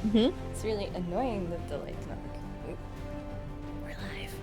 Mm-hmm. It's really annoying that the light's not working. We're live.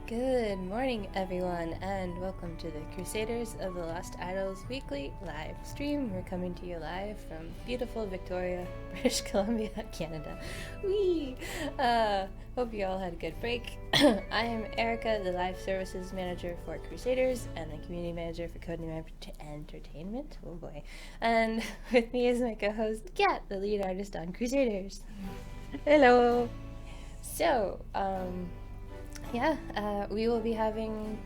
Good morning, everyone, and welcome to the Crusaders of the Lost Idols weekly live stream. We're coming to you live from beautiful Victoria, British Columbia, Canada. Whee! Hope you all had a good break. I am Erika, the live services manager for Crusaders and the community manager for Codename Entertainment. Oh boy! And with me is my co-host Kat, the lead artist on Crusaders. Hello. So, we will be having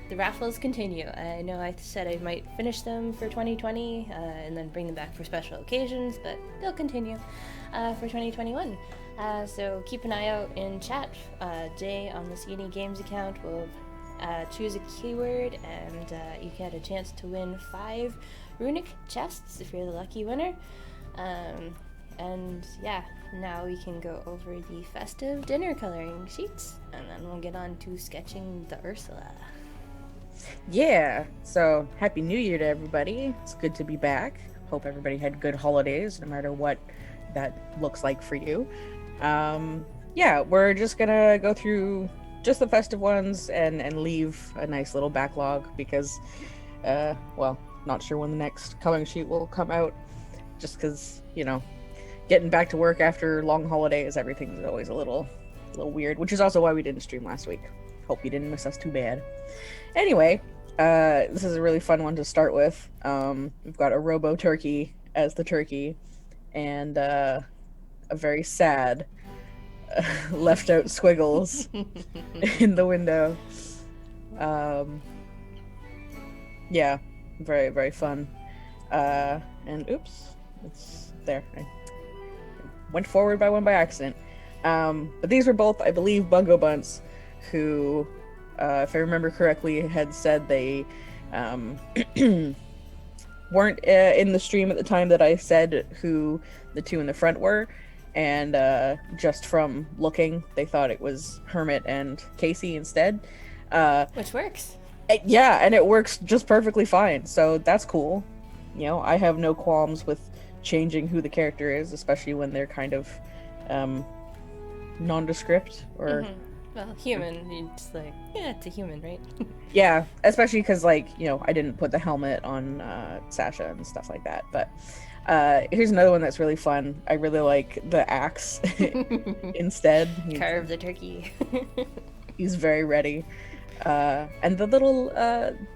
the raffles continue. I know I said I might finish them for 2020 and then bring them back for special occasions, but they'll continue for 2021. So keep an eye out in chat. Jay on the CD Games account will choose a keyword, and you get a chance to win 5 runic chests if you're the lucky winner. And yeah, now we can go over the festive dinner coloring sheets, and then we'll get on to sketching the Ursula. Yeah. So, Happy New Year to everybody. It's good to be back. Hope everybody had good holidays, no matter what that looks like for you. Yeah, we're just gonna go through just the festive ones and leave a nice little backlog because, well, not sure when the next coloring sheet will come out. Just because, getting back to work after long holidays, everything's always a little weird, which is also why we didn't stream last week. Hope you didn't miss us too bad. Anyway, this is a really fun one to start with. We've got a robo turkey as the turkey, and a very sad left out squiggles in the window. Yeah, very, very fun. And oops, it's there. I went forward by one by accident. But these were both, I believe, Bungo Bunts, who, if I remember correctly, had said they weren't in the stream at the time that I said who the two in the front were. And just from looking, they thought it was Hermit and Casey instead. Which works. Yeah, and it works just perfectly fine. So that's cool. I have no qualms with changing who the character is, especially when they're kind of nondescript or well, human. You're just like, yeah, it's a human, right? yeah, especially because I didn't put the helmet on Sasha and stuff like that. But here's another one that's really fun. I really like the axe instead. Carve the turkey. He's very ready. And the little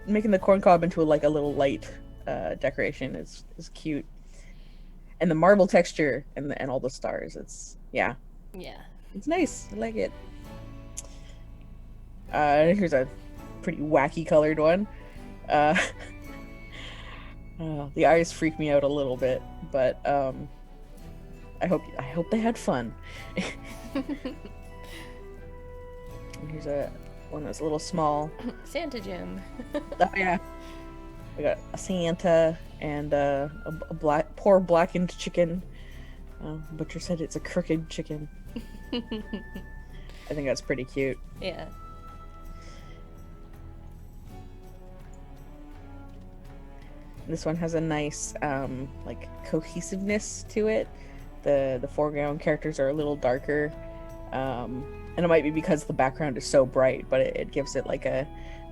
making the corn cob into a little light decoration is cute. And the marble texture and all the stars, it's it's nice. I like it. Here's a pretty wacky colored one. The eyes freak me out a little bit, but I hope they had fun. Here's one that's a little small. Santa Jim. Oh yeah. We got a Santa and a poor blackened chicken. Butcher said it's a crooked chicken. I think that's pretty cute. Yeah. This one has a nice like cohesiveness to it. The foreground characters are a little darker, and it might be because the background is so bright, but it gives it like a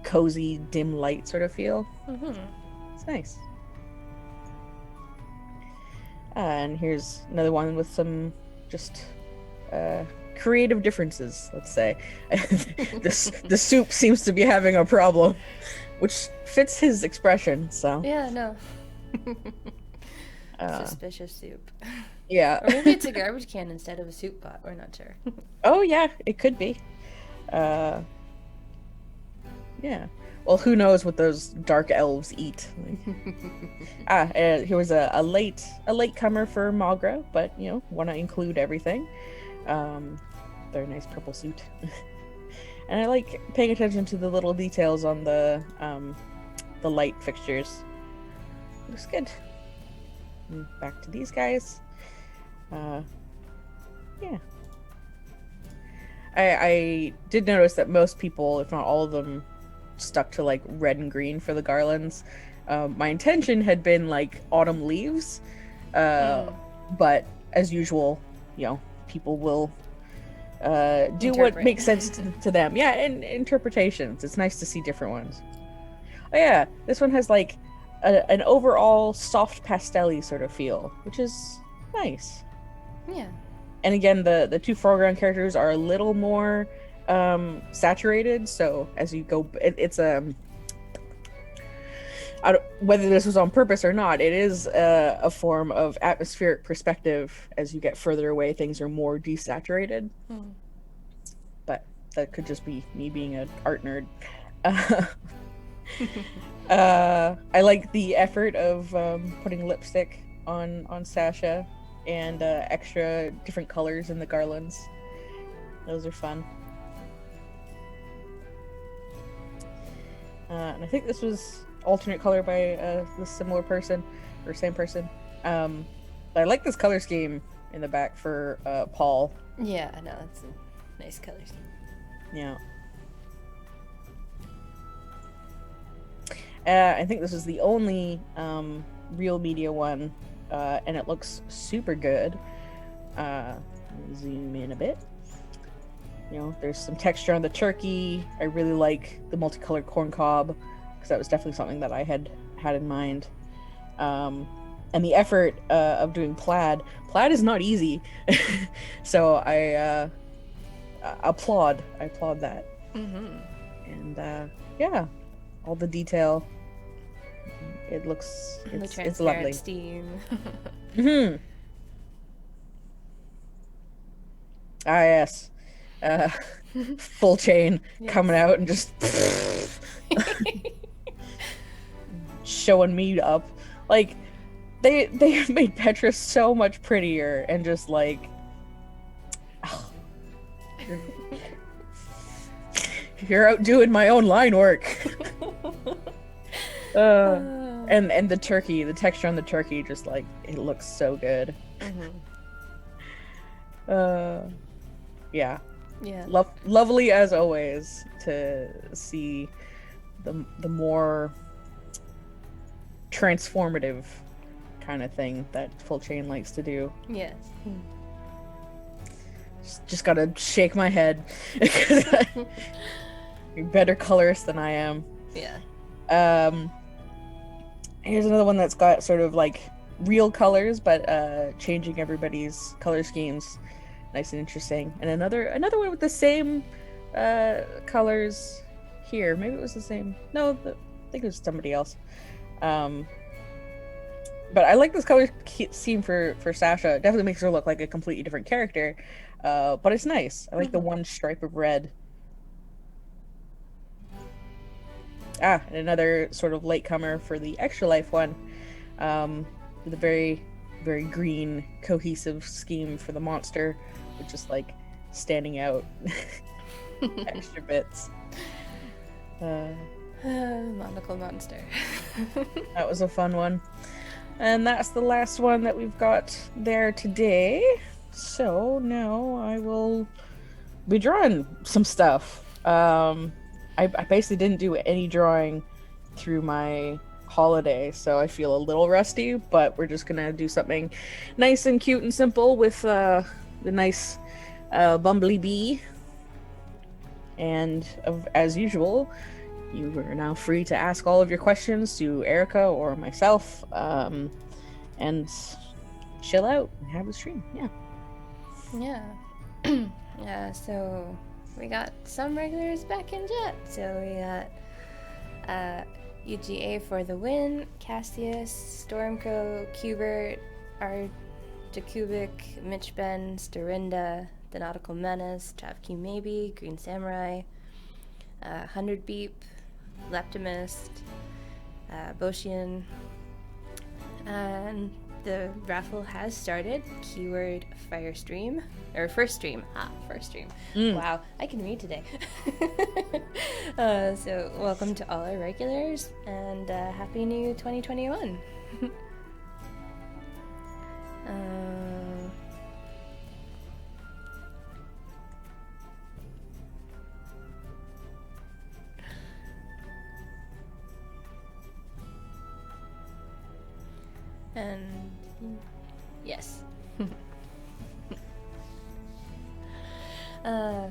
cozy dim light sort of feel. It's nice. And here's another one with some just creative differences, let's say. The soup seems to be having a problem, which fits his expression, so. Yeah, no. Suspicious soup. Yeah. Or maybe it's a garbage can instead of a soup pot. We're not sure. Oh, yeah, it could be. Yeah. Well, who knows what those dark elves eat. Here was a late comer for Magra, but, you know, want to include everything. Very nice purple suit. And I like paying attention to the little details on the light fixtures. Looks good. And back to these guys. Yeah. I did notice that most people, if not all of them, stuck to like red and green for the garlands. My intention had been like autumn leaves, but as usual, you know, people will do what makes sense to them. Yeah, and interpretations. It's nice to see different ones. Oh yeah, this one has like an overall soft pastel-y sort of feel, which is nice. Yeah. And again, the two foreground characters are a little more saturated, so as you go, it's whether this was on purpose or not, it is a form of atmospheric perspective. As you get further away, things are more desaturated. But that could just be me being an art nerd. I like the effort of putting lipstick on Sasha and extra different colors in the garlands. Those are fun. And I think this was alternate color by the similar person or same person. But I like this color scheme in the back for Paul. Yeah, I know, that's a nice color scheme. Yeah. I think this is the only real media one, and it looks super good. Zoom in a bit. You know, there's some texture on the turkey. I really like the multicolored corn cob, because that was definitely something that I had in mind. And the effort of doing plaid is not easy. So I applaud that. And yeah, all the detail. It looks, it's lovely. Steam. Ah, yes. Full chain coming out and just showing me up. Like, they have made Petra so much prettier, and just like, you're out doing my own line work. And the turkey, the texture on the turkey, just like, it looks so good. Yeah. Lovely as always to see the more transformative kind of thing that Full Chain likes to do. Yes. Just gotta shake my head. You're better colorist than I am. Yeah. Here's another one that's got sort of like real colors, but changing everybody's color schemes. Nice and interesting. And another one with the same colors here. Maybe it was the same. No, I think it was somebody else. But I like this color scheme for Sasha. It definitely makes her look like a completely different character. But it's nice. I like the one stripe of red. And another sort of latecomer for the Extra Life one. With a very, very green, cohesive scheme for the monster. With just like standing out extra bits. Nautical Monster. That was a fun one. And that's the last one that we've got there today. So now I will be drawing some stuff. I basically didn't do any drawing through my holiday, so I feel a little rusty, but we're just gonna do something nice and cute and simple with the nice bumblebee. And as usual, you are now free to ask all of your questions to Erika or myself, and chill out and have a stream. Yeah. Yeah. Yeah, so we got some regulars back in chat. So we got UGA for the win, Cassius, Stormcrow, Cubert, Artacubic, Mitch Ben, Storinda, the Nautical Menace, Travkey Maybe, Green Samurai, 100 Beep, Leptimist, Boshian, and the raffle has started. Keyword Firestream. Or First Stream. First Stream. Wow, I can read today. So welcome to all our regulars, and Happy New 2021. And yes.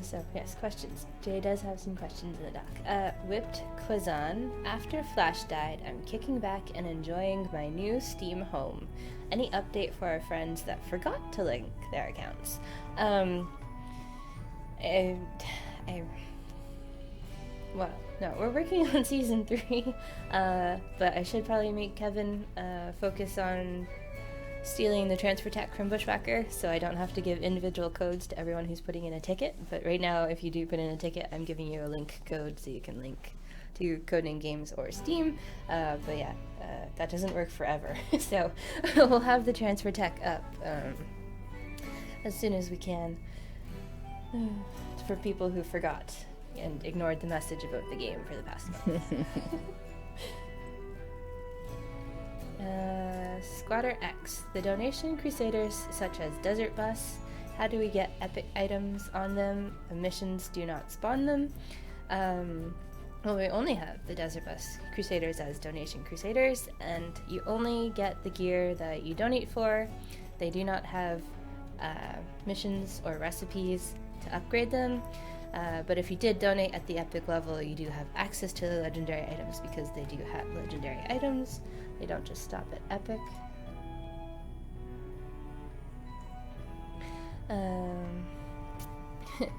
So yes, questions. Jay does have some questions in the doc. Whipped Quazan. After Flash died, I'm kicking back and enjoying my new Steam home. Any update for our friends that forgot to link their accounts? Well, no, we're working on season 3, but I should probably make Kevin focus on stealing the transfer tech from Bushwhacker, so I don't have to give individual codes to everyone who's putting in a ticket. But right now, if you do put in a ticket, I'm giving you a link code so you can link to Codename Games or Steam. But yeah, that doesn't work forever. So we'll have the transfer tech up as soon as we can for people who forgot and ignored the message about the game for the past month. Squatter X. The donation Crusaders, such as Desert Bus, how do we get epic items on them? The missions do not spawn them. Well, we only have the Desert Bus Crusaders as donation Crusaders, and you only get the gear that you donate for. They do not have missions or recipes to upgrade them. But if you did donate at the epic level, you do have access to the legendary items because they do have legendary items. They don't just stop at epic.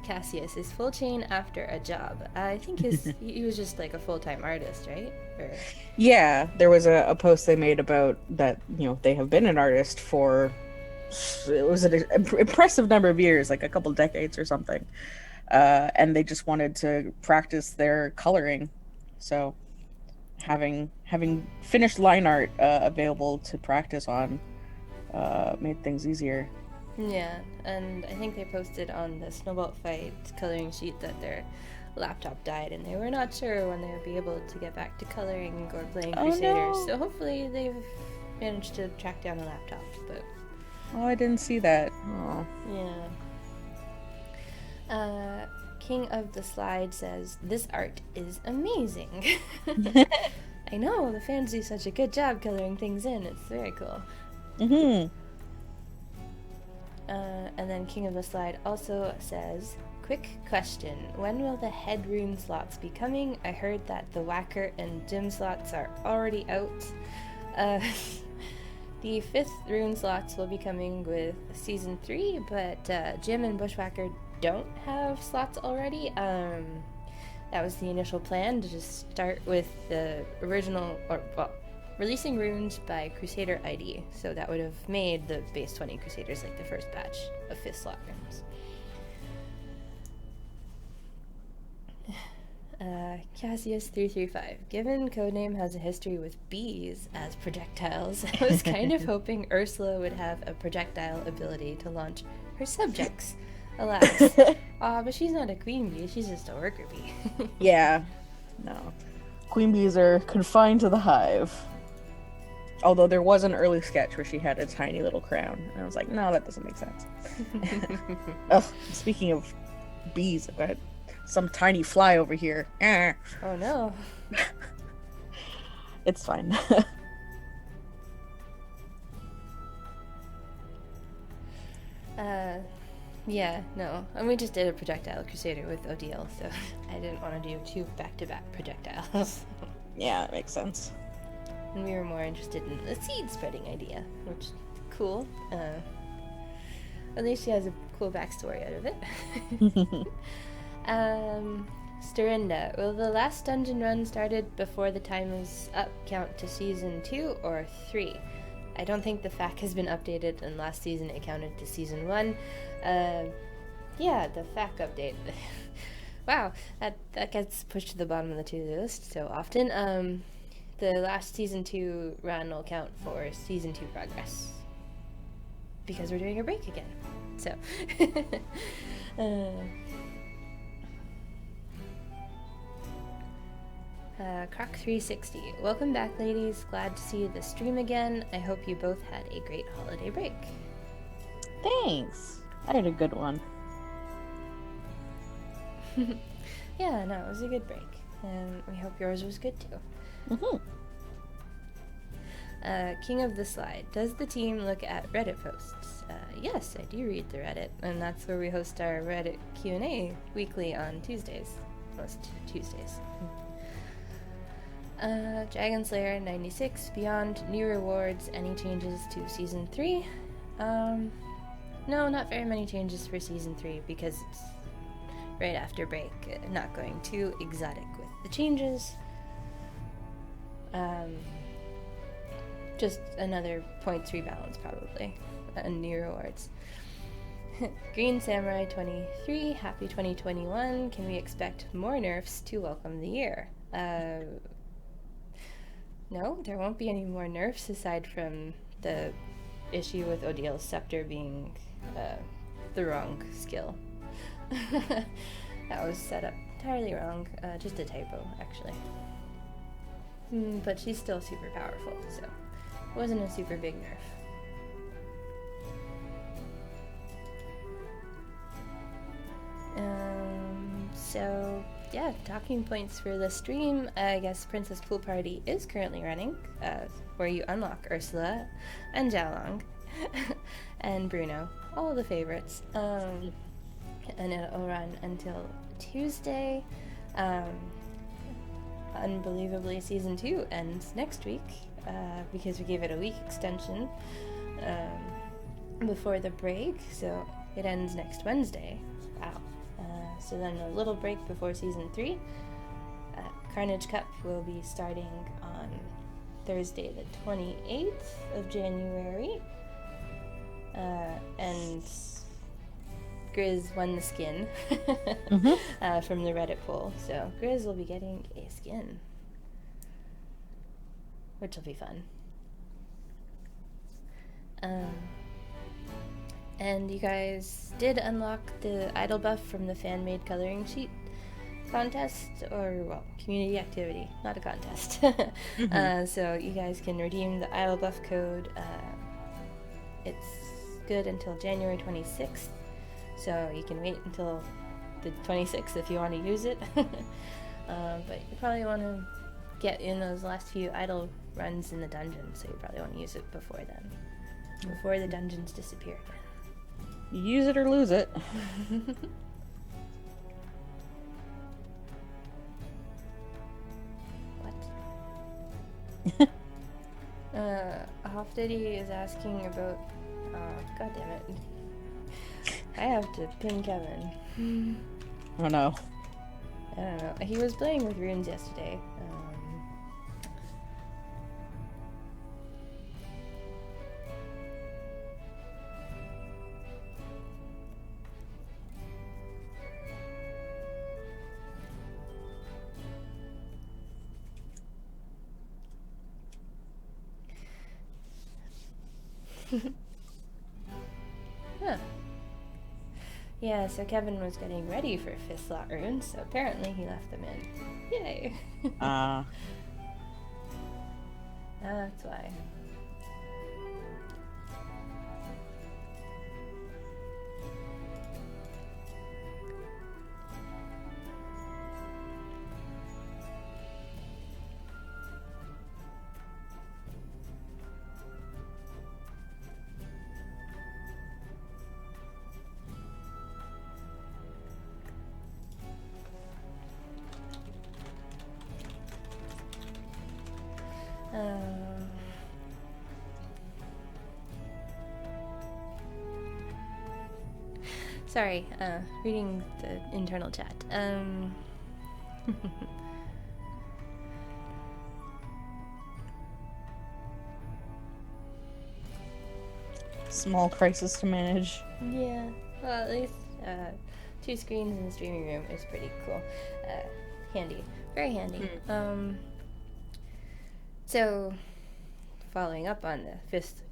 Cassius is full chain after a job. I think he was just like a full-time artist, right? Or... Yeah, there was a post they made about that. They have been an artist for it was an impressive number of years, like a couple decades or something. And they just wanted to practice their coloring, so having finished line art available to practice on made things easier. Yeah, and I think they posted on the Snowball Fight coloring sheet that their laptop died, and they were not sure when they would be able to get back to coloring or playing Crusaders. No. So hopefully they've managed to track down a laptop. But I didn't see that. Oh. Yeah. King of the Slide says, this art is amazing. I know, the fans do such a good job coloring things in. It's very cool. Mm-hmm. And then King of the Slide also says, quick question. When will the Headroom slots be coming? I heard that the Whacker and Gym slots are already out. The 5th rune slots will be coming with Season 3, but Gym and Bushwhacker don't have slots already. That was the initial plan, to just start with the original, releasing runes by Crusader ID. So that would have made the base 20 Crusaders like the first batch of 5th slot runes. Cassius335. Given Codename has a history with bees as projectiles, I was kind of hoping Ursula would have a projectile ability to launch her subjects. Alas. But she's not a queen bee, she's just a worker bee. Yeah. No. Queen bees are confined to the hive. Although there was an early sketch where she had a tiny little crown, and I was like, no, that doesn't make sense. Ugh, speaking of bees, I've got some tiny fly over here. Oh no. It's fine. Yeah, no. And we just did a projectile crusader with ODL, so I didn't want to do 2 back-to-back projectiles. Yeah, that makes sense. And we were more interested in the seed spreading idea, which is cool. At least she has a cool backstory out of it. Storinda, will the last dungeon run started before the time is up count to season 2 or 3? I don't think the FAQ has been updated, and last season it counted to season 1. Yeah, the FAQ update. Wow, that gets pushed to the bottom of the to-do list so often. The last season 2 run will count for season 2 progress. Because we're doing a break again. So. Croc360. Welcome back, ladies. Glad to see the stream again. I hope you both had a great holiday break. Thanks. I had a good one. Yeah, no, it was a good break. And we hope yours was good too. King of the Slide. Does the team look at Reddit posts? Yes, I do read the Reddit, and that's where we host our Reddit Q&A weekly on Tuesdays. Most Tuesdays. Dragon Slayer 96. Beyond new rewards, any changes to Season 3? No, not very many changes for Season 3 because it's right after break. Not going too exotic with the changes. Just another points rebalance probably, and new rewards. Green Samurai 23, happy 2021. Can we expect more nerfs to welcome the year? No, there won't be any more nerfs aside from the issue with Odiel's Scepter being the wrong skill. That was set up entirely wrong, just a typo actually. But she's still super powerful, so it wasn't a super big nerf. So yeah, talking points for the stream. I guess Princess Pool Party is currently running, where you unlock Ursula and Jalong and Bruno, all the favorites. And it'll run until Tuesday. Unbelievably, Season 2 ends next week, because we gave it a week extension before the break, so it ends next Wednesday. Wow. So then a little break before Season 3. Carnage Cup will be starting on Thursday the 28th of January. And Grizz won the skin from the Reddit poll. So Grizz will be getting a skin, which will be fun. And you guys did unlock the idol buff from the fan-made coloring sheet contest, or, well, community activity, not a contest. So you guys can redeem the idol buff code. It's good until January 26th, so you can wait until the 26th if you want to use it. But you probably want to get in those last few idol runs in the dungeon, so you probably want to use it before then, before the dungeons disappear again. Use it or lose it. What? Hoff Diddy is asking about. God damn it! I have to pin Kevin. Oh no. I don't know. He was playing with runes yesterday. Huh. Yeah, so Kevin was getting ready for 5th slot runes, so apparently he left them in. Yay! Ah. That's why. Sorry, reading the internal chat. Small crisis to manage. Yeah, well, at least 2 screens in the streaming room is pretty cool. Handy. Very handy. So, following up on the 5th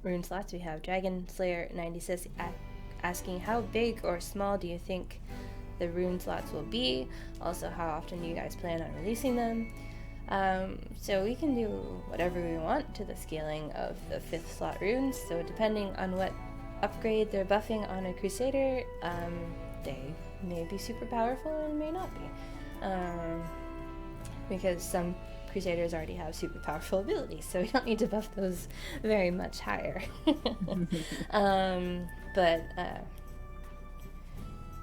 rune slots, we have Dragon Slayer 96 asking how big or small do you think the rune slots will be? Also, how often do you guys plan on releasing them? So we can do whatever we want to the scaling of the 5th slot runes. So depending on what upgrade they're buffing on a Crusader, they may be super powerful and may not be. Because some Crusaders already have super powerful abilities, so we don't need to buff those very much higher.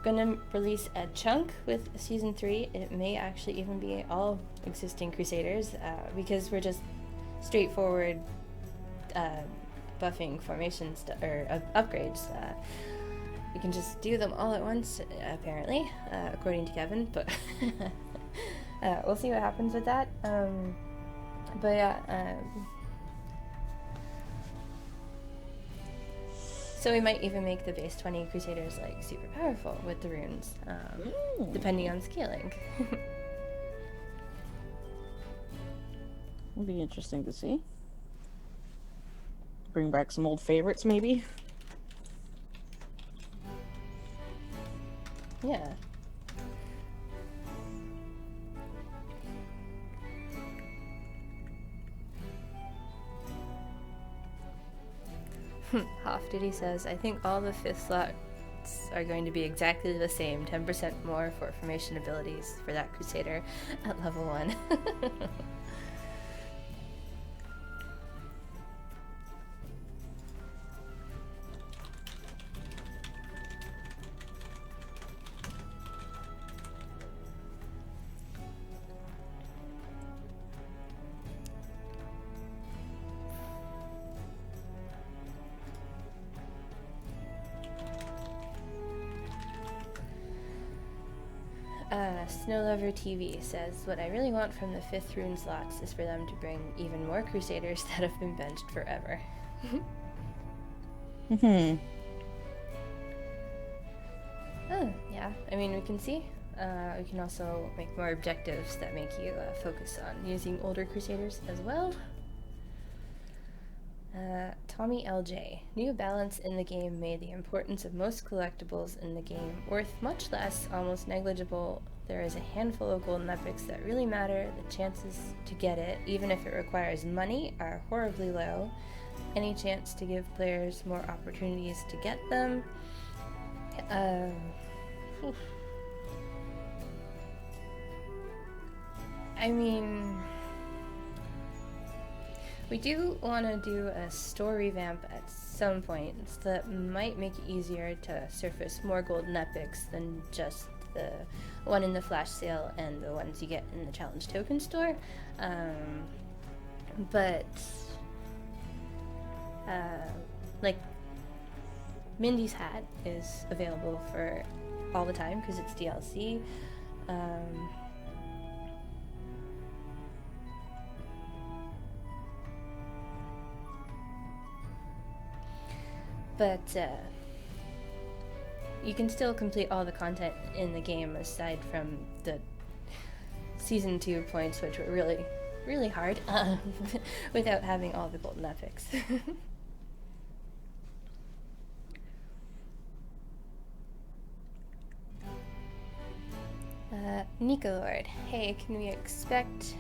Gonna release a chunk with Season 3. It may actually even be all existing Crusaders, because we're just straightforward buffing formations or upgrades. We can just do them all at once, apparently, according to Kevin, but we'll see what happens with that. So we might even make the base 20 Crusaders like super powerful with the runes, depending on scaling. It'll be interesting to see. Bring back some old favorites, maybe. Yeah. Hoff Duty says, I think all the 5th slots are going to be exactly the same, 10% more for formation abilities for that Crusader at level 1. Snowlover TV says, what I really want from the 5th rune slots is for them to bring even more Crusaders that have been benched forever. Oh, yeah. I mean, we can see. We can also make more objectives that make you focus on using older Crusaders as well. Tommy LJ. New balance in the game made the importance of most collectibles in the game worth much less, almost negligible. There is a handful of golden epics that really matter. The chances to get it, even if it requires money, are horribly low. Any chance to give players more opportunities to get them? I mean, we do want to do a store revamp at some point, so that might make it easier to surface more golden epics than just the one in the flash sale and the ones you get in the challenge token store. Like Mindy's hat is available for all the time because it's DLC. But you can still complete all the content in the game aside from the Season 2 points, which were really, really hard, without having all the golden epics. Nico Lord, hey, can we expect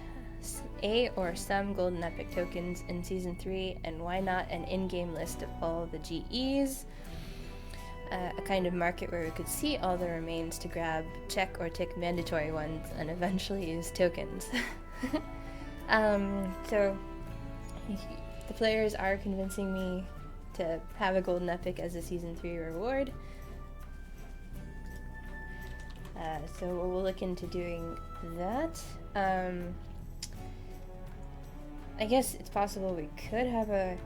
a or some golden epic tokens in Season 3, and why not an in-game list of all the GEs? A kind of market where we could see all the remains to grab, check or tick mandatory ones, and eventually use tokens. So the players are convincing me to have a golden epic as a Season 3 reward. So we'll look into doing that. I guess it's possible we could have a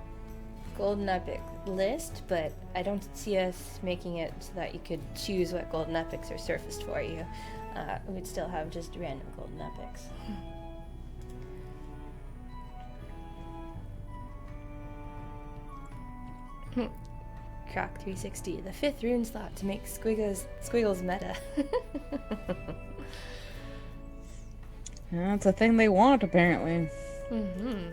golden epic list, but I don't see us making it so that you could choose what golden epics are surfaced for you. We'd still have just random golden epics. Croc 360, the 5th rune slot to make Squiggles meta. That's a thing they want, apparently. Mm-hmm.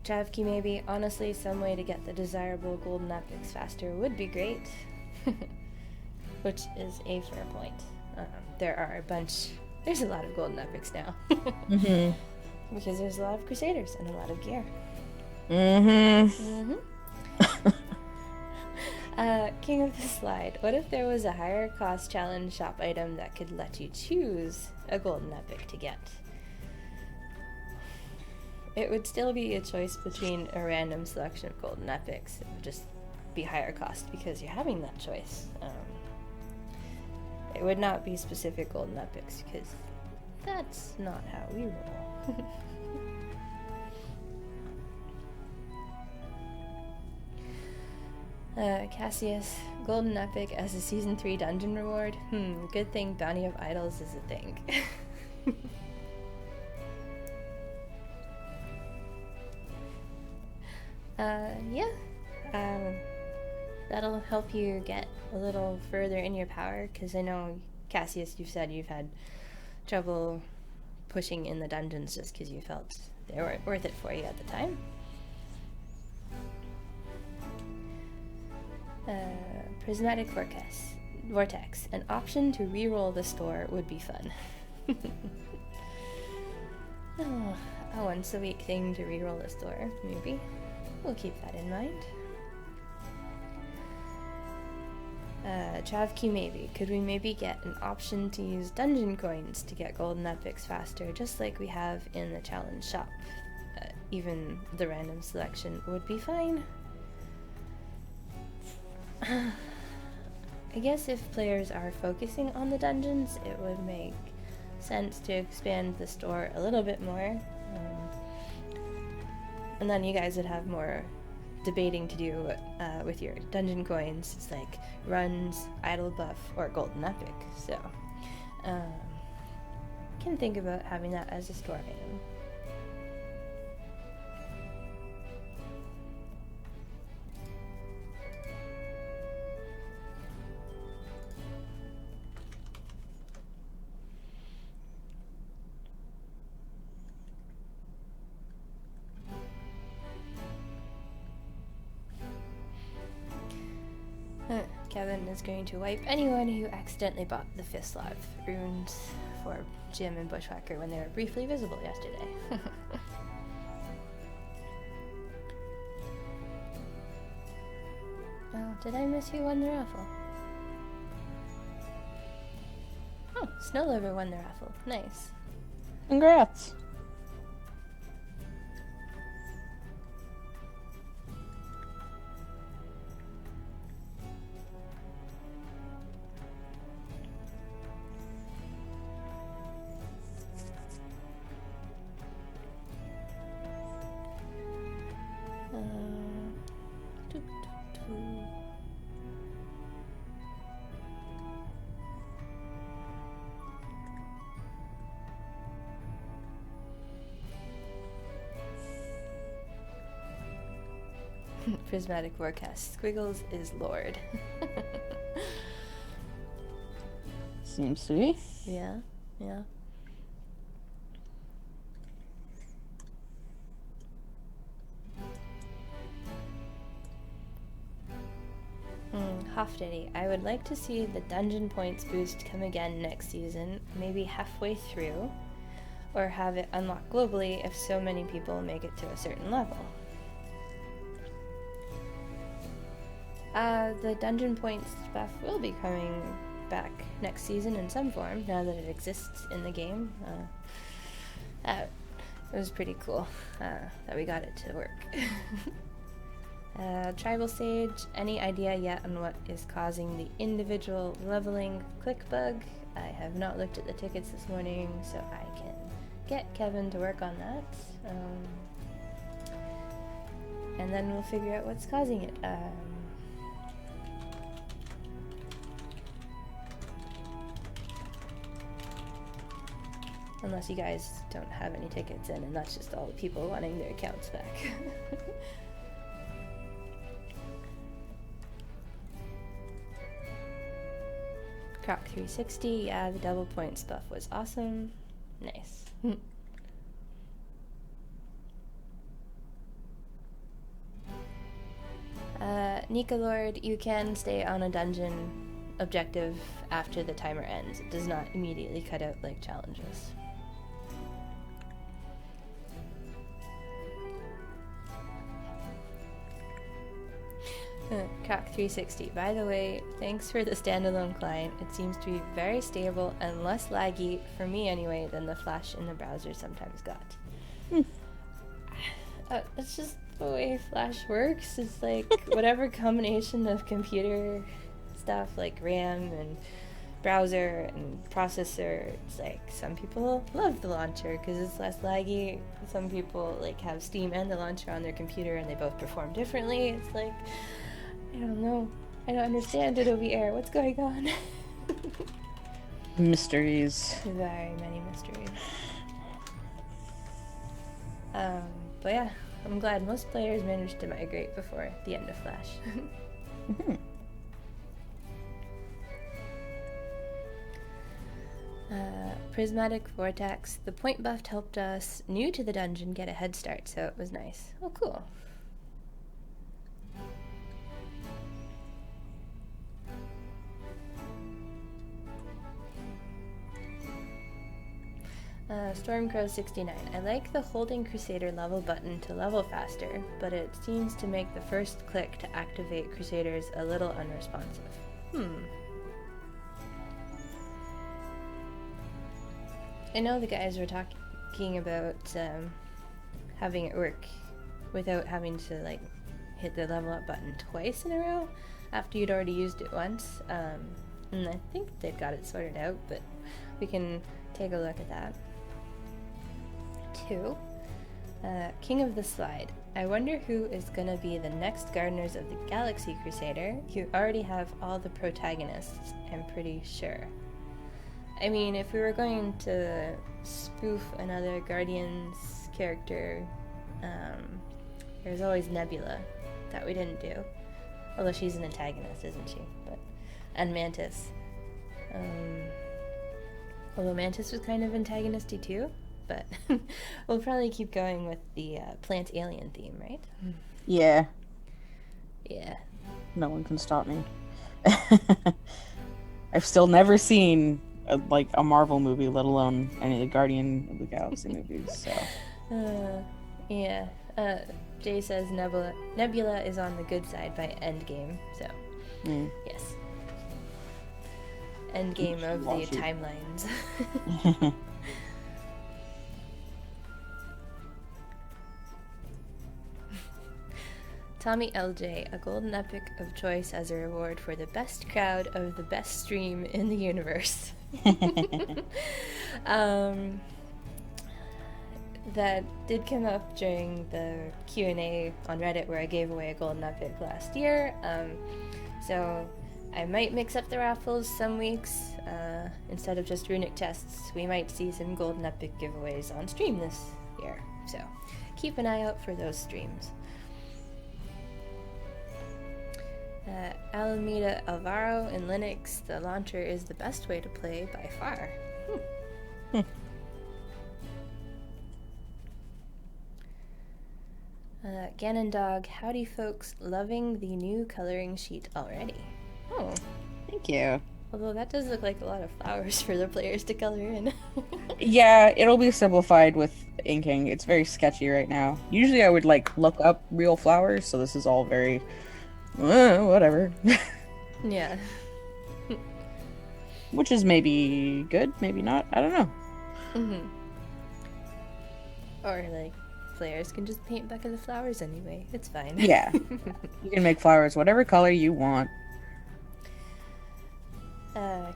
Javki maybe. Honestly, some way to get the desirable golden epics faster would be great. Which is a fair point. There's a lot of golden epics now. Mm-hmm. Because there's a lot of Crusaders and a lot of gear. Mm-hmm. King of the Slide. What if there was a higher cost challenge shop item that could let you choose a golden epic to get? It would still be a choice between a random selection of golden epics. It would just be higher cost because you're having that choice. It would not be specific golden epics because that's not how we roll. Cassius, golden epic as a season 3 dungeon reward. Good thing Bounty of Idols is a thing. That'll help you get a little further in your power, because I know, Cassius, you've said you've had trouble pushing in the dungeons just because you felt they weren't worth it for you at the time. Prismatic Vortex. An option to re-roll the store would be fun. A once a week thing to re-roll the store, maybe. We'll keep that in mind. Travq maybe. Could we maybe get an option to use dungeon coins to get golden epics faster, just like we have in the challenge shop? Even the random selection would be fine. I guess if players are focusing on the dungeons, it would make sense to expand the store a little bit more. And then you guys would have more debating to do with your dungeon coins. It's like runs, idle buff, or golden epic. So, can think about having that as a store item. Kevin is going to wipe anyone who accidentally bought the Festive runes for Jim and Bushwhacker when they were briefly visible yesterday. Oh, did I miss who won the raffle? Oh, Snowliver won the raffle. Nice. Congrats. Prismatic Forecast. Squiggles is Lord. Seems to be. Yeah. Hofdaddy, I would like to see the dungeon points boost come again next season, maybe halfway through, or have it unlock globally if so many people make it to a certain level. The dungeon points buff will be coming back next season in some form, now that it exists in the game. It was pretty cool that we got it to work. Tribal Sage, any idea yet on what is causing the individual leveling click bug? I have not looked at the tickets this morning, so I can get Kevin to work on that. And then we'll figure out what's causing it. Unless you guys don't have any tickets in, and that's just all the people wanting their accounts back. Croc 360, yeah, the double point stuff was awesome. Nice. Nika Lord, you can stay on a dungeon objective after the timer ends. It does not immediately cut out like challenges. Croc 360. By the way, thanks for the standalone client. It seems to be very stable and less laggy, for me anyway, than the Flash in the browser sometimes got. That's just the way Flash works. It's like whatever combination of computer stuff like RAM and browser and processor, it's like some people love the launcher because it's less laggy. Some people like have Steam and the launcher on their computer and they both perform differently. It's like, I don't know. I don't understand Adobe Air. What's going on? Mysteries. Very many mysteries. But yeah, I'm glad most players managed to migrate before the end of Flash. Mm-hmm. Prismatic Vortex. The point buff helped us new to the dungeon get a head start, so it was nice. Oh, cool. Stormcrow69. I like the holding Crusader level button to level faster, but it seems to make the first click to activate Crusaders a little unresponsive. I know the guys were talking about having it work without having to like hit the level up button twice in a row after you'd already used it once. And I think they've got it sorted out, but we can take a look at that. 2. King of the Slide. I wonder who is gonna be the next Gardeners of the Galaxy Crusader. You already have all the protagonists, I'm pretty sure. I mean, if we were going to spoof another Guardians character, there's always Nebula, that we didn't do. Although she's an antagonist, isn't she? And Mantis. Although Mantis was kind of antagonisty too, but we'll probably keep going with the plant alien theme, right? Yeah. Yeah. No one can stop me. I've still never seen a Marvel movie, let alone any of the Guardian of the Galaxy movies. So. Yeah. Jay says Nebula is on the good side by Endgame, so yes. Endgame of the timelines. Tommy LJ, a golden epic of choice as a reward for the best crowd of the best stream in the universe. That did come up during the Q&A on Reddit where I gave away a golden epic last year. So I might mix up the raffles some weeks. Instead of just runic chests, we might see some golden epic giveaways on stream this year. So keep an eye out for those streams. Alameda Alvaro in Linux, the launcher is the best way to play by far. Ganondog, howdy folks, loving the new coloring sheet already. Oh, Thank you. although that does look like a lot of flowers for the players to color in. Yeah, it'll be simplified with inking. It's very sketchy right now. Usually I would look up real flowers, so this is all very whatever. Yeah. Which is maybe good, maybe not. I don't know. Or players can just paint bucket of flowers anyway. It's fine. Yeah. You can make flowers whatever color you want.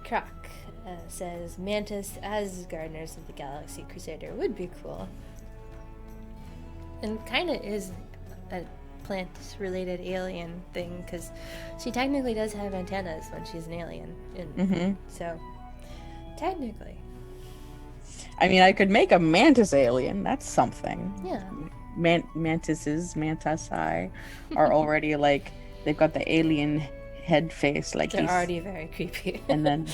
Croc says Mantis as Gardeners of the Galaxy Crusader would be cool. And kind of is a plant-related alien thing, because she technically does have antennas when she's an alien. So, technically. I mean, I could make a mantis alien. That's something. Yeah. Mantici are already like, they've got the alien head face. Like they're already very creepy. And then,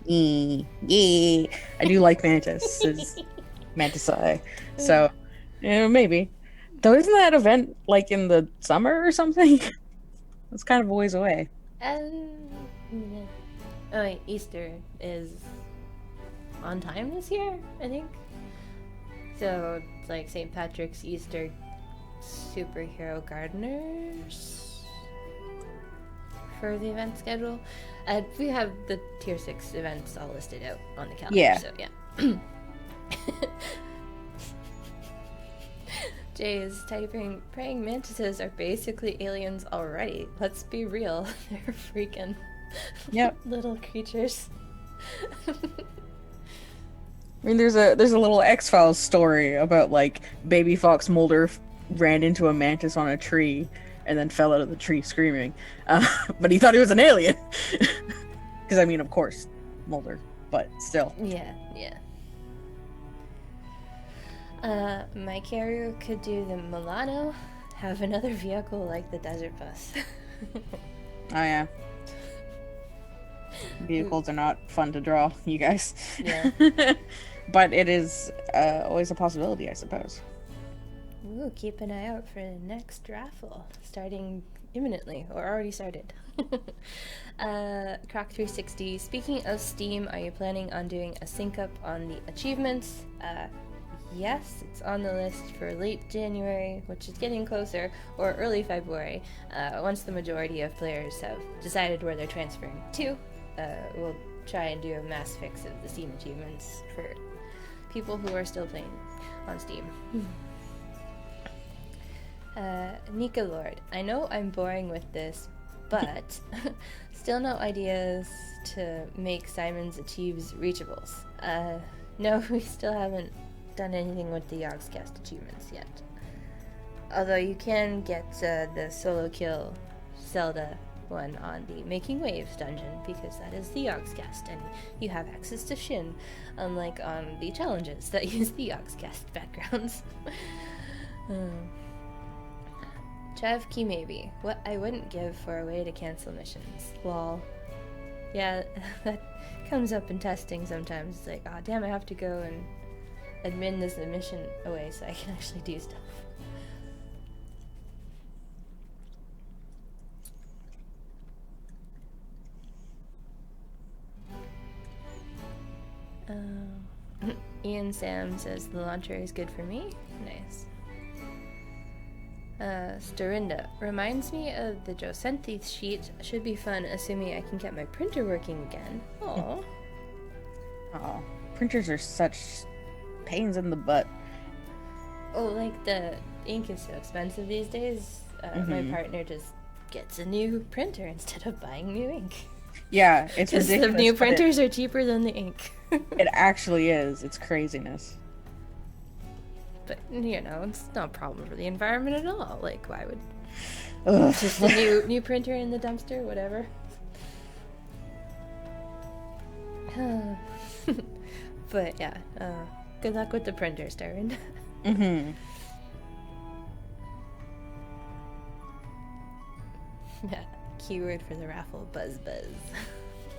yeah. I do like mantises. Mantici. So, maybe. Though isn't that event like in the summer or something? It's kind of a ways away. Wait, Easter is on time this year, I think. So it's like St. Patrick's Easter superhero gardeners for the event schedule. We have the tier 6 events all listed out on the calendar. Yeah. So yeah. Jay is typing, praying mantises are basically aliens already. Let's be real. They're freaking little creatures. I mean, there's a little X-Files story about like baby Fox Mulder ran into a mantis on a tree and then fell out of the tree screaming. But he thought he was an alien. Because I mean, of course, Mulder, but still. Yeah. My carrier could do the Milano, have another vehicle like the desert bus. Oh yeah. Vehicles are not fun to draw, you guys. Yeah. But it is always a possibility, I suppose. Ooh, keep an eye out for the next raffle, starting imminently, or already started. Croc 360, speaking of Steam, are you planning on doing a sync up on the achievements? Yes, it's on the list for late January, which is getting closer, or early February. Once the majority of players have decided where they're transferring to, we'll try and do a mass fix of the Steam achievements for people who are still playing on Steam. Nika Lord, I know I'm boring with this, but still no ideas to make Simon's Achieves reachables. No, we still haven't done anything with the Yogscast achievements yet. Although you can get the solo kill Zelda one on the Making Waves dungeon, because that is the Yogscast, and you have access to Shin, unlike on the challenges that use the Yogscast backgrounds. Trav Key maybe. What I wouldn't give for a way to cancel missions. Lol. Yeah, that comes up in testing sometimes. It's like, oh damn, I have to go and admin this mission away so I can actually do stuff. Ian Sam says the launcher is good for me. Nice. Storinda reminds me of the Josenthe sheet. Should be fun, assuming I can get my printer working again. Aww. Oh, printers are such pains in the butt. Oh, like the ink is so expensive these days. My partner just gets a new printer instead of buying new ink. Yeah, it's ridiculous. The new printers are cheaper than the ink. It actually is. It's craziness. But, you know, it's not a problem for the environment at all. Like, why would... Ugh. Just a new printer in the dumpster, whatever. But, yeah, good luck with the printers, Darren. Mm-hmm. Yeah, keyword for the raffle, buzz buzz.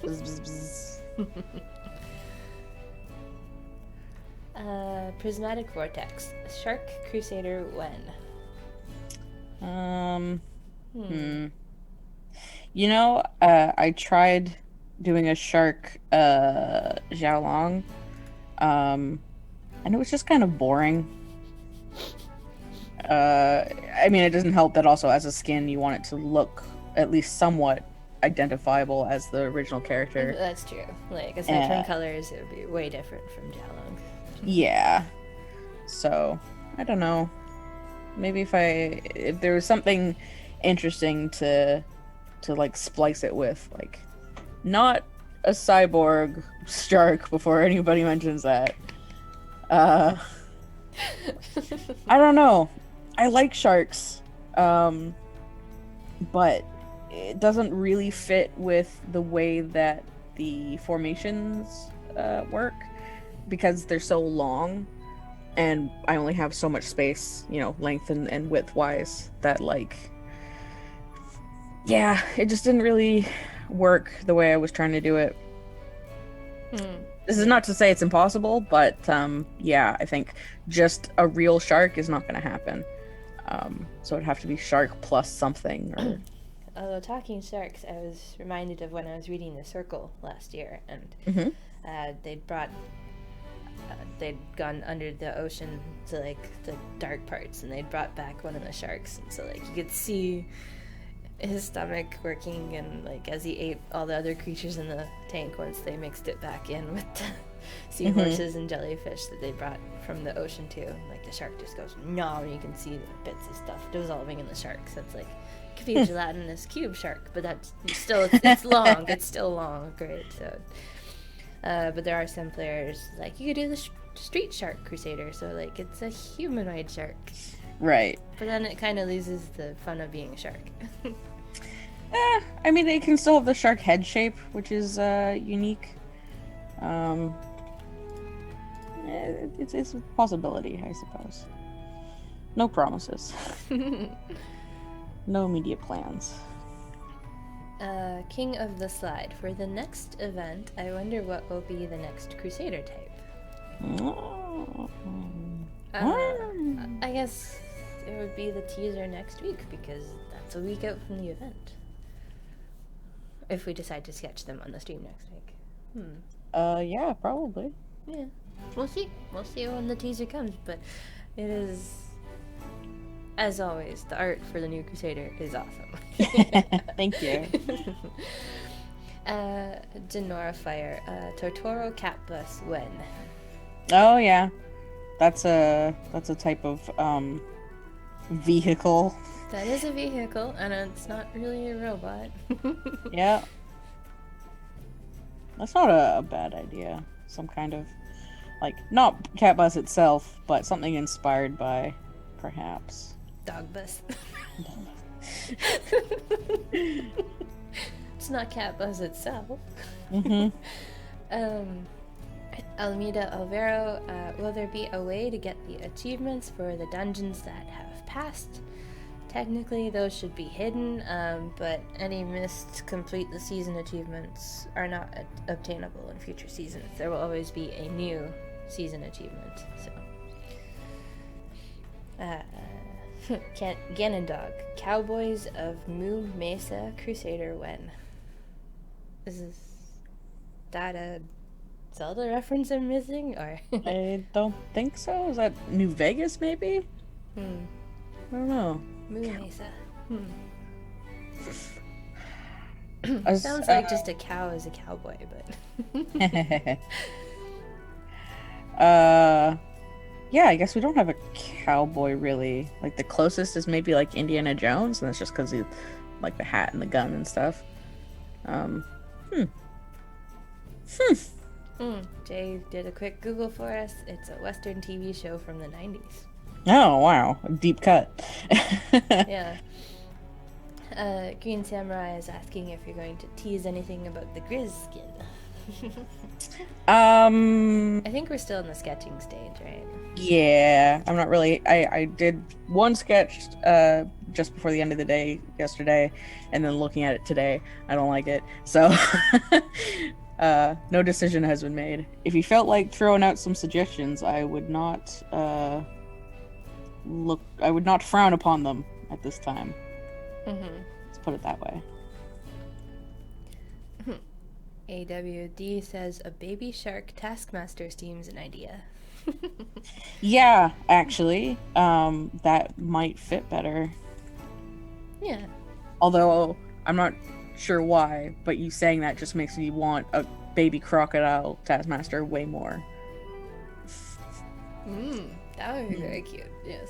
Bzz, bzz, bzz. Prismatic Vortex. Shark Crusader when? You know, I tried doing a shark Xiaolong, and it was just kind of boring. I mean, it doesn't help that also as a skin you want it to look at least somewhat identifiable as the original character. That's true. Like, aside from colors, it would be way different from Xiaolong. Yeah. So, I don't know. Maybe if there was something interesting to like splice it with, like not a cyborg shark before anybody mentions that. I don't know. I like sharks, but it doesn't really fit with the way that the formations work because they're so long, and I only have so much space, length and width wise, that like, yeah, it just didn't really work the way I was trying to do it. This is not to say it's impossible, but yeah, I think just a real shark is not going to happen. So it'd have to be shark plus something. Or... Although talking sharks, I was reminded of when I was reading The Circle last year, and they'd gone under the ocean to like the dark parts, and they'd brought back one of the sharks, and so like you could see his stomach working, and like as he ate all the other creatures in the tank once they mixed it back in with the seahorses and jellyfish that they brought from the ocean too. Like the shark just goes no, and you can see the bits of stuff dissolving in the shark. So it's like it could be a gelatinous cube shark, but that's still it's long. It's still long, great. So, but there are some players like you could do the street shark crusader, so like it's a humanoid shark. Right. But then it kind of loses the fun of being a shark. I mean, they can still have the shark head shape, which is unique. It's a possibility, I suppose. No promises. No immediate plans. King of the Slide. For the next event, I wonder what will be the next Crusader type. I guess it would be the teaser next week, because that's a week out from the event. If we decide to sketch them on the stream next week. Yeah, probably. Yeah. We'll see. We'll see when the teaser comes, but it is, as always, the art for the new Crusader is awesome. Thank you. Denora Fire. Tortoro Cat Bus when? Oh yeah. That's a type of vehicle. That is a vehicle, and it's not really a robot. Yeah. That's not a bad idea. Some kind of, like, not cat bus itself, but something inspired by, perhaps. Dog bus. It's not cat bus itself. Almeida Alvaro, will there be a way to get the achievements for the dungeons that have passed? Technically, those should be hidden, but any missed complete the season achievements are not obtainable in future seasons. There will always be a new season achievement. So, Ganondog, Cowboys of Moo Mesa Crusader when? Is that a Zelda reference I'm missing, or? I don't think so. Is that New Vegas, maybe? I don't know. Moo Mesa. Sounds like just a cow as a cowboy, but... Yeah, I guess we don't have a cowboy, really. Like, the closest is maybe, like, Indiana Jones, and that's just because he, like, the hat and the gun and stuff. Jay did a quick Google for us. It's a Western TV show from the 90s. Oh, wow. A deep cut. Yeah. Green Samurai is asking if you're going to tease anything about the Grizz skin. I think we're still in the sketching stage, right? Yeah, I'm not really. I did one sketch just before the end of the day yesterday, and then looking at it today, I don't like it. So no decision has been made. If you felt like throwing out some suggestions, I would not I would not frown upon them at this time. Let's put it that way. AWD says a baby shark taskmaster seems an idea. Yeah, actually, that might fit better. Yeah. Although I'm not sure why, but you saying that just makes me want a baby crocodile taskmaster way more. That would be very cute. Yes.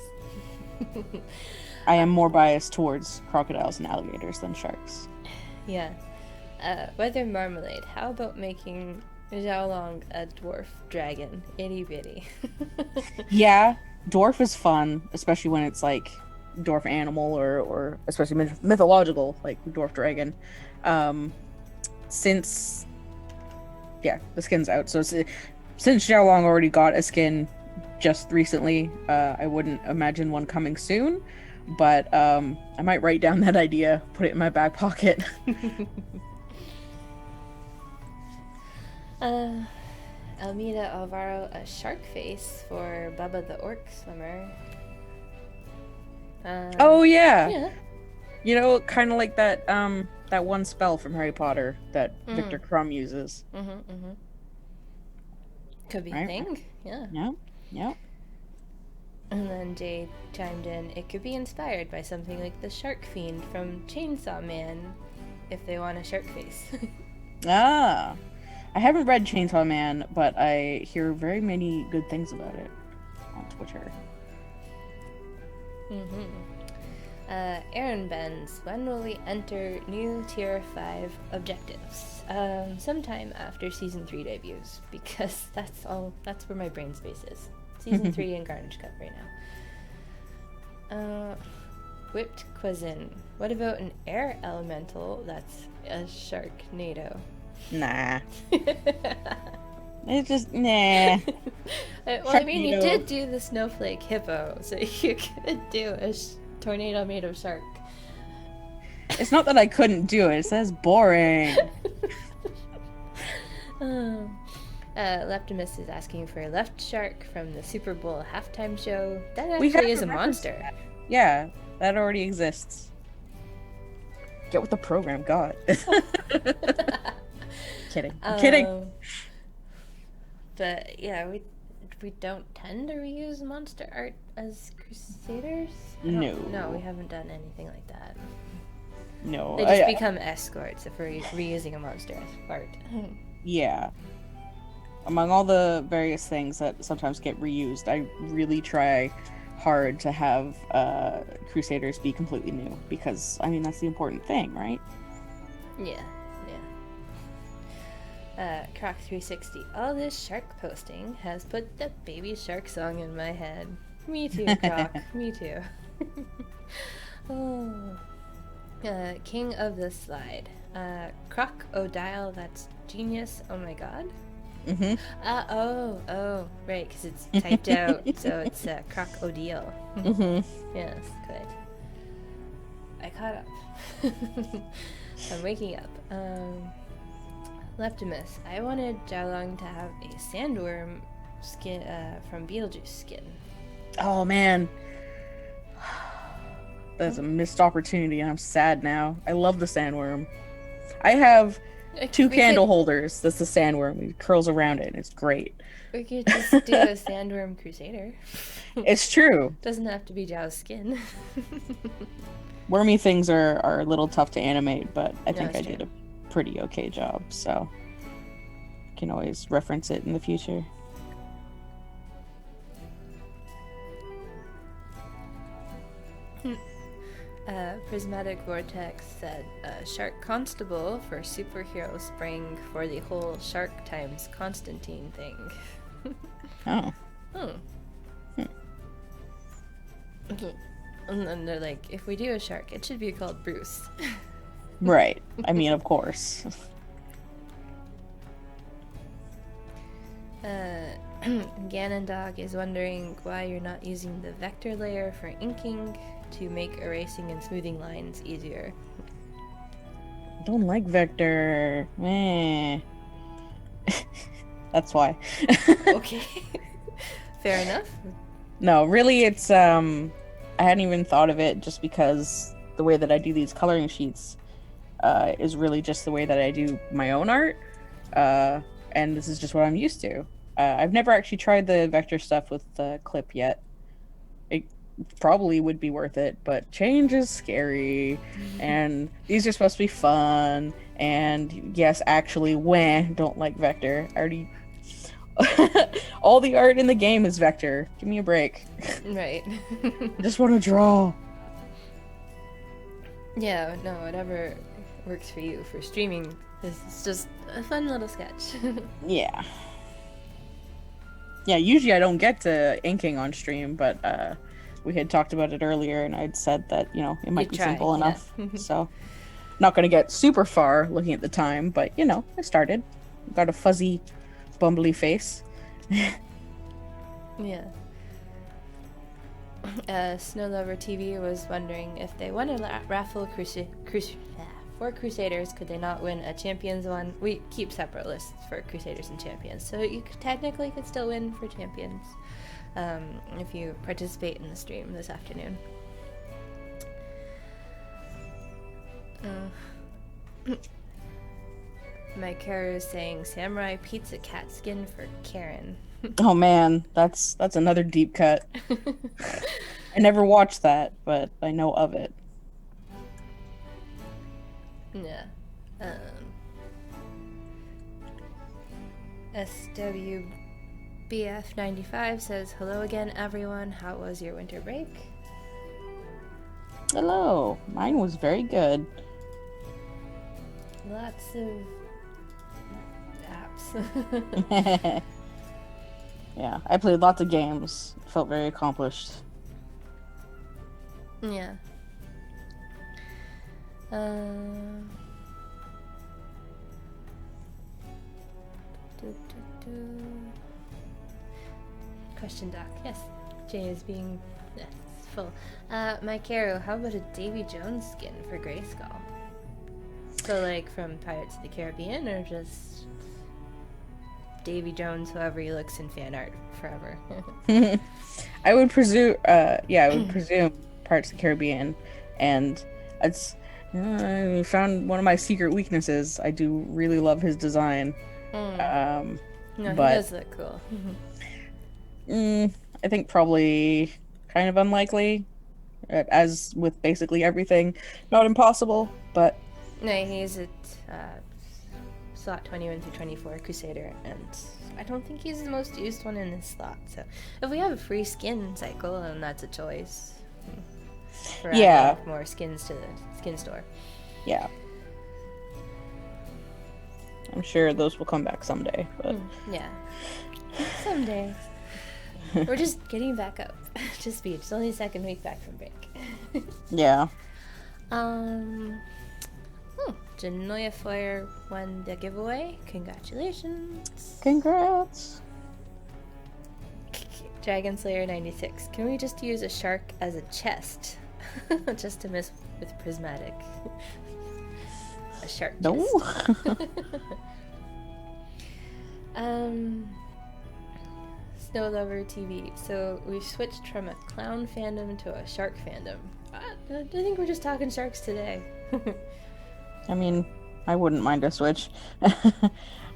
I am more biased towards crocodiles and alligators than sharks. Yeah. Weather Marmalade, how about making Xiaolong a dwarf dragon? Itty bitty. Yeah, dwarf is fun, especially when it's like dwarf animal or especially mythological, like dwarf dragon. Um, since the skin's out, so since Xiaolong already got a skin just recently, I wouldn't imagine one coming soon. But I might write down that idea, put it in my back pocket. Almeida Alvaro, a shark face for Bubba the Orc Swimmer. Oh yeah. Yeah. You know, kind of like that one spell from Harry Potter that Victor Crumb uses. Could be Right. a thing. Yeah. Yeah. And then Jade chimed in, it could be inspired by something like the Shark Fiend from Chainsaw Man, if they want a shark face. Ah. I haven't read Chainsaw Man, but I hear very many good things about it on Twitter. Aaron Benz, when will we enter new Tier 5 objectives? Sometime after Season 3 debuts, because that's where my brain space is. Season 3 in Garnish Cup right now. Whipped Cuisine. What about an air elemental that's a Sharknado? Nah. It's just, nah. Well, I mean, you did do the snowflake hippo, so you could do a tornado made of shark. It's not that I couldn't do it, it says boring. Leptimus is asking for Left Shark from the Super Bowl halftime show. That actually is a monster. That. Yeah, that already exists. Get with the program, God. Kidding. I'm kidding. But yeah, we don't tend to reuse monster art as Crusaders. No, we haven't done anything like that. No, they just become escorts if we're reusing a monster art. Yeah. Among all the various things that sometimes get reused, I really try hard to have Crusaders be completely new, because I mean that's the important thing, right? Yeah. Croc 360. All this shark posting has put the Baby Shark song in my head. Me too, Croc. Me too. King of the Slide. Croc O'Dial, that's genius. Oh my god. Right, because it's typed out, so it's Croc O'Deal. Yes, good. I caught up. I'm waking up. Leptimus. I wanted Xiaolong to have a sandworm skin from Beetlejuice skin. Oh man. That's a missed opportunity and I'm sad now. I love the sandworm. I have 2 candle holders. That's the sandworm. It curls around it and it's great. We could just do a sandworm crusader. It's true. Doesn't have to be Zhao's skin. Wormy things are a little tough to animate, but I think I true. did a pretty okay job, so can always reference it in the future. Prismatic Vortex said Shark Constable for Superhero Spring for the whole Shark times Constantine thing. Oh. And then they're like, if we do a shark, it should be called Bruce. Right. I mean, of course. Ganondog is wondering why you're not using the vector layer for inking to make erasing and smoothing lines easier. Don't like vector. That's why. Okay. Fair enough. No, really, it's I hadn't even thought of it, just because the way that I do these coloring sheets is really just the way that I do my own art, and this is just what I'm used to. I've never actually tried the vector stuff with the clip yet. It probably would be worth it, but change is scary, and these are supposed to be fun, and yes, actually, don't like vector. I already All the art in the game is vector. Give me a break. Right. I just want to draw. Yeah, no, whatever works for you for streaming is just a fun little sketch. Yeah. Yeah, usually I don't get to inking on stream, but we had talked about it earlier, and I'd said that, it might be simple enough. So, not going to get super far looking at the time, but, I started. Got a fuzzy, bumbly face. Yeah. Snow Lover TV was wondering if they won a raffle for Crusaders, could they not win a Champions one? We keep separate lists for Crusaders and Champions, so you technically could still win for Champions if you participate in the stream this afternoon. My Kara is saying Samurai Pizza Cat skin for Karen. Oh man, that's another deep cut. I never watched that, but I know of it. Yeah. SWBF95 says, hello again, everyone. How was your winter break? Hello. Mine was very good. Lots of apps. Yeah, I played lots of games. Felt very accomplished. Yeah. Question doc. Yes, Jay is being full. My Caro, how about a Davy Jones skin for Grayskull? So, like from Pirates of the Caribbean, or just Davy Jones, however he looks in fan art forever? I would presume, Pirates of the Caribbean, and it's. I found one of my secret weaknesses. I do really love his design. No, he does look cool. I think probably kind of unlikely, as with basically everything. Not impossible, but... No, he's at slot 21 through 24 Crusader, and I don't think he's the most used one in this slot. So if we have a free skin cycle, then that's a choice. For adding more skins to the skin store. Yeah. I'm sure those will come back someday, but... Yeah. Someday. We're just getting back up to speed. It's only the second week back from break. Yeah. Genoya Fire won the giveaway. Congratulations. Congrats. Dragon Slayer 96. Can we just use a shark as a chest? Just to mess with prismatic. A shark chest. No. Snow Lover TV. So we've switched from a clown fandom to a shark fandom. I think we're just talking sharks today. I mean, I wouldn't mind a switch. I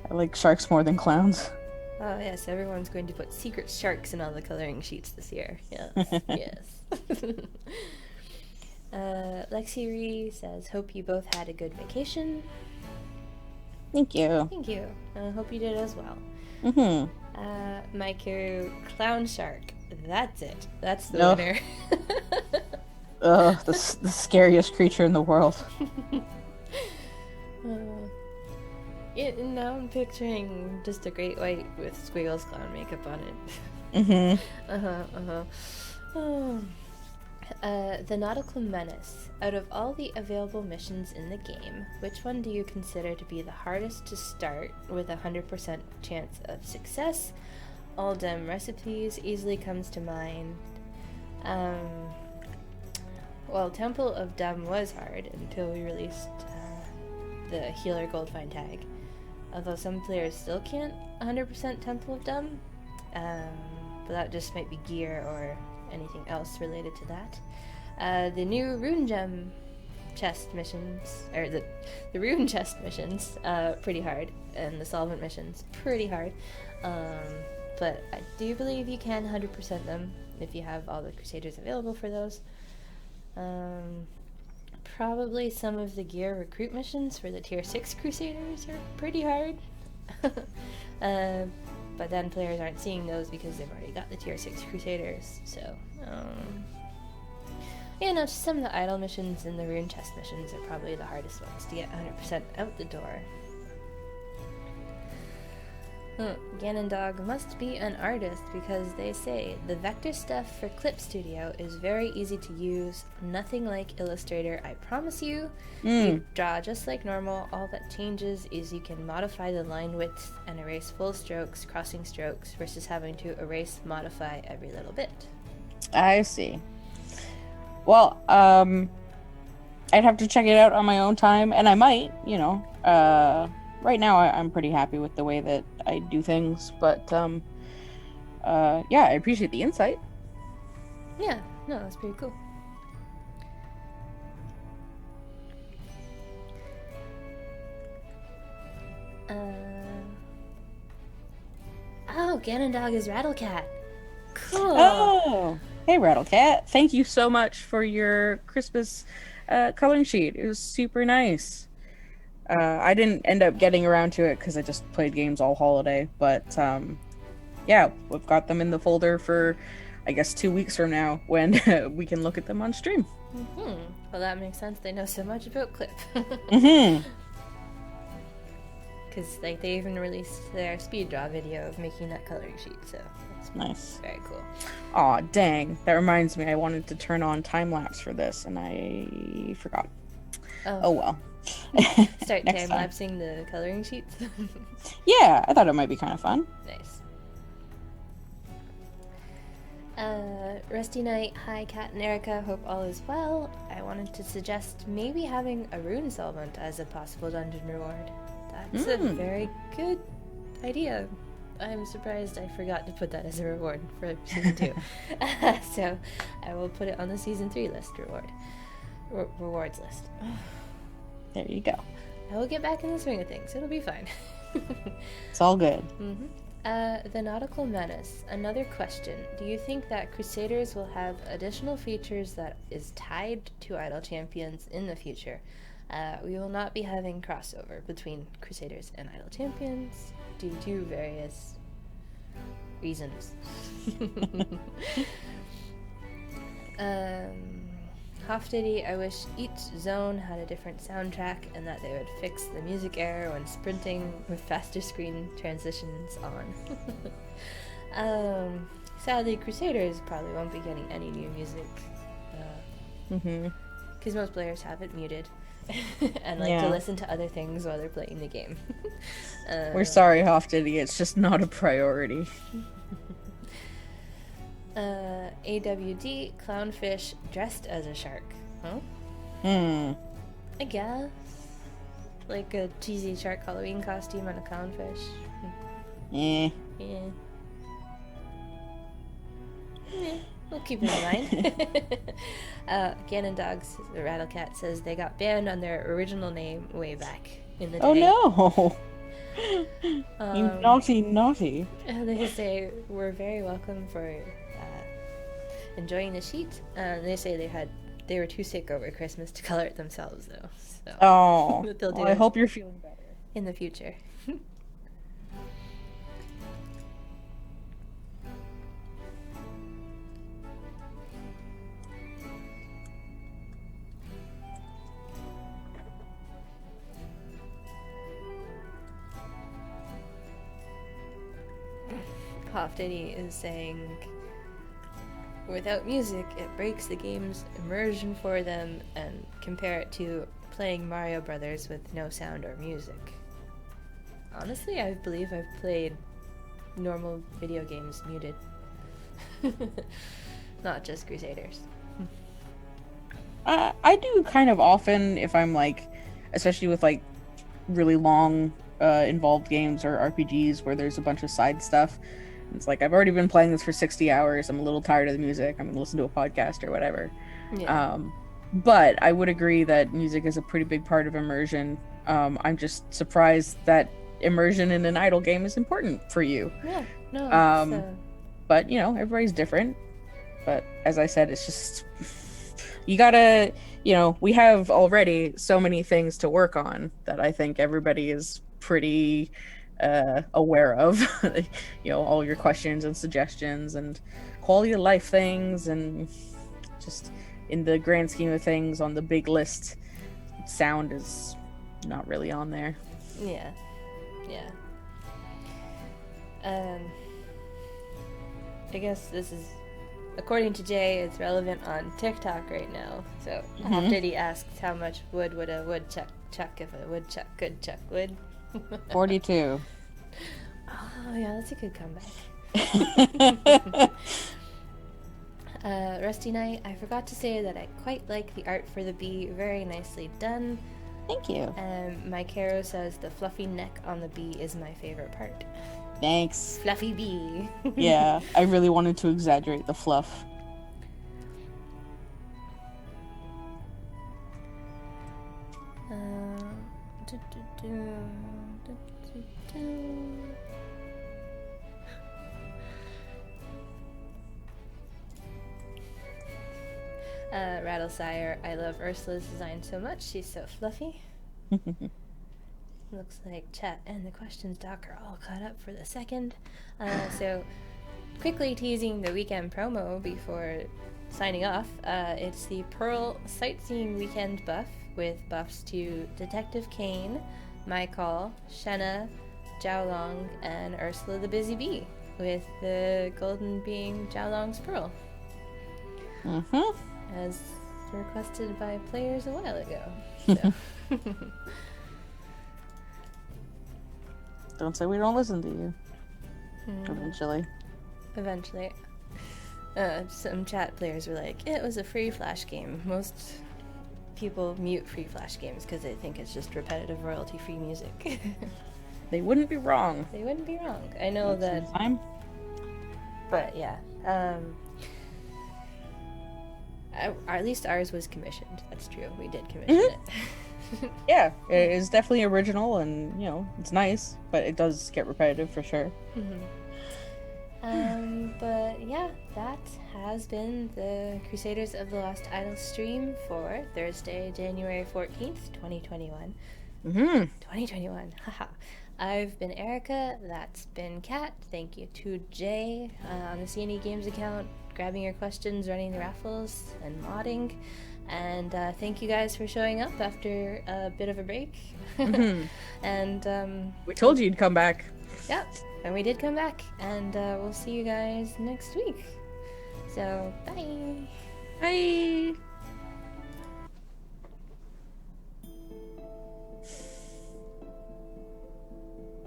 like sharks more than clowns. Oh yes, everyone's going to put secret sharks in all the coloring sheets this year. Yes, yes. Lexi Ree says, hope you both had a good vacation. Thank you. Thank you. Hope you did as well. Mm-hmm. Mike Hero, clown shark. That's it. That's the winner. The scariest creature in the world. Now I'm picturing just a great white with squiggles clown makeup on it. The Nautical Menace. Out of all the available missions in the game, which one do you consider to be the hardest to start with a 100% chance of success? All Dem recipes easily comes to mind. Well, Temple of Dem was hard until we released the Healer Gold Find tag. Although some players still can't 100% Temple of Dem, but that just might be gear or anything else related to that. The new Rune Gem chest missions, or the Rune chest missions, pretty hard, and the Solvent missions, pretty hard. But I do believe you can 100% them if you have all the Crusaders available for those. Probably some of the gear recruit missions for the tier 6 Crusaders are pretty hard. but then players aren't seeing those because they've already got the tier 6 Crusaders. So, just some of the idle missions and the rune chest missions are probably the hardest ones to get 100% out the door. Ganondorf must be an artist because they say the vector stuff for Clip Studio is very easy to use, nothing like Illustrator, I promise you. You draw just like normal, all that changes is you can modify the line width and erase full strokes, crossing strokes, versus having to erase, modify every little bit. I see. Well, I'd have to check it out on my own time, and I might, right now I'm pretty happy with the way that I do things, but I appreciate the insight. Yeah, no, that's pretty cool. Ganondorf is Rattlecat. Cool. Oh, hey Rattlecat, thank you so much for your Christmas coloring sheet. It was super nice. I didn't end up getting around to it because I just played games all holiday, but we've got them in the folder for, I guess, 2 weeks from now when we can look at them on stream. Well, that makes sense. They know so much about Clip. Because they even released their speed draw video of making that coloring sheet, so that's nice. Very cool. Aw, dang. That reminds me, I wanted to turn on time-lapse for this, and I forgot. Oh well. Start time-lapsing the coloring sheets? Yeah, I thought it might be kind of fun. Nice. Rusty Knight, hi Kat and Erika, hope all is well. I wanted to suggest maybe having a rune solvent as a possible dungeon reward. That's a very good idea. I'm surprised I forgot to put that as a reward for Season 2. So I will put it on the Season 3 list rewards list. There you go. I will get back in the swing of things. It'll be fine. It's all good. The Nautical Menace. Another question. Do you think that Crusaders will have additional features that is tied to Idle Champions in the future? We will not be having crossover between Crusaders and Idle Champions due to various reasons. Hoftity, I wish each zone had a different soundtrack and that they would fix the music error when sprinting with faster screen transitions on. Sadly, Crusaders probably won't be getting any new music. Because most players have it muted and like to listen to other things while they're playing the game. We're sorry, Hoftity, it's just not a priority. AWD, clownfish dressed as a shark. Huh? I guess. Like a cheesy shark Halloween costume and a clownfish. Yeah. We'll keep it in mind. Ganondorf, the Rattlecat, says they got banned on their original name way back in the day. Oh no! You naughty. They say we're very welcome for enjoying the sheet. They say they were too sick over Christmas to color it themselves, though. So they'll do I hope you're feeling better in the future. Hoftity is saying, without music, it breaks the game's immersion for them, and compare it to playing Mario Brothers with no sound or music. Honestly, I believe I've played normal video games muted. Not just Crusaders. I do kind of often if I'm like, especially with like really long involved games or RPGs where there's a bunch of side stuff. It's like, I've already been playing this for 60 hours. I'm a little tired of the music. I'm going to listen to a podcast or whatever. Yeah. But I would agree that music is a pretty big part of immersion. I'm just surprised that immersion in an idle game is important for you. Yeah, no. But, everybody's different. But as I said, it's just, you gotta, we have already so many things to work on that I think everybody is pretty aware of. All your questions and suggestions and quality of life things, and just in the grand scheme of things on the big list, sound is not really on there. Yeah. I guess this is, according to Jay, it's relevant on TikTok right now. So after he asked how much wood would a woodchuck chuck if a woodchuck could chuck wood. 42. Oh yeah, that's a good comeback. Rusty Knight, I forgot to say that I quite like the art for the bee. Very nicely done. Thank you. My Caro says the fluffy neck on the bee is my favorite part. Thanks. Fluffy bee. Yeah, I really wanted to exaggerate the fluff. Rattlesire, I love Ursula's design so much. She's so fluffy. Looks like chat and the questions doc are all caught up for the second. So, quickly teasing the weekend promo before signing off. It's the Pearl Sightseeing Weekend buff with buffs to Detective Kane, My Call, Shenna, Jiaolong, and Ursula the Busy Bee, with the golden being Jiaolong's Pearl. As requested by players a while ago. So. Don't say we don't listen to you. Eventually. Some chat players were like, it was a free Flash game. Most people mute free Flash games because they think it's just repetitive royalty-free music. They wouldn't be wrong. I know that... Time. But yeah. At least ours was commissioned. That's true. We did commission it. Yeah, it is definitely original, and it's nice, but it does get repetitive for sure. But yeah, that has been the Crusaders of the Lost Idol stream for Thursday, January 14th, 2021. 2021, haha. I've been Erika, that's been Kat. Thank you to Jay on the CNE Games account, grabbing your questions, running the raffles, and modding. And thank you guys for showing up after a bit of a break. And we told you you'd come back. Yep, and we did come back. And we'll see you guys next week. So, bye. Bye.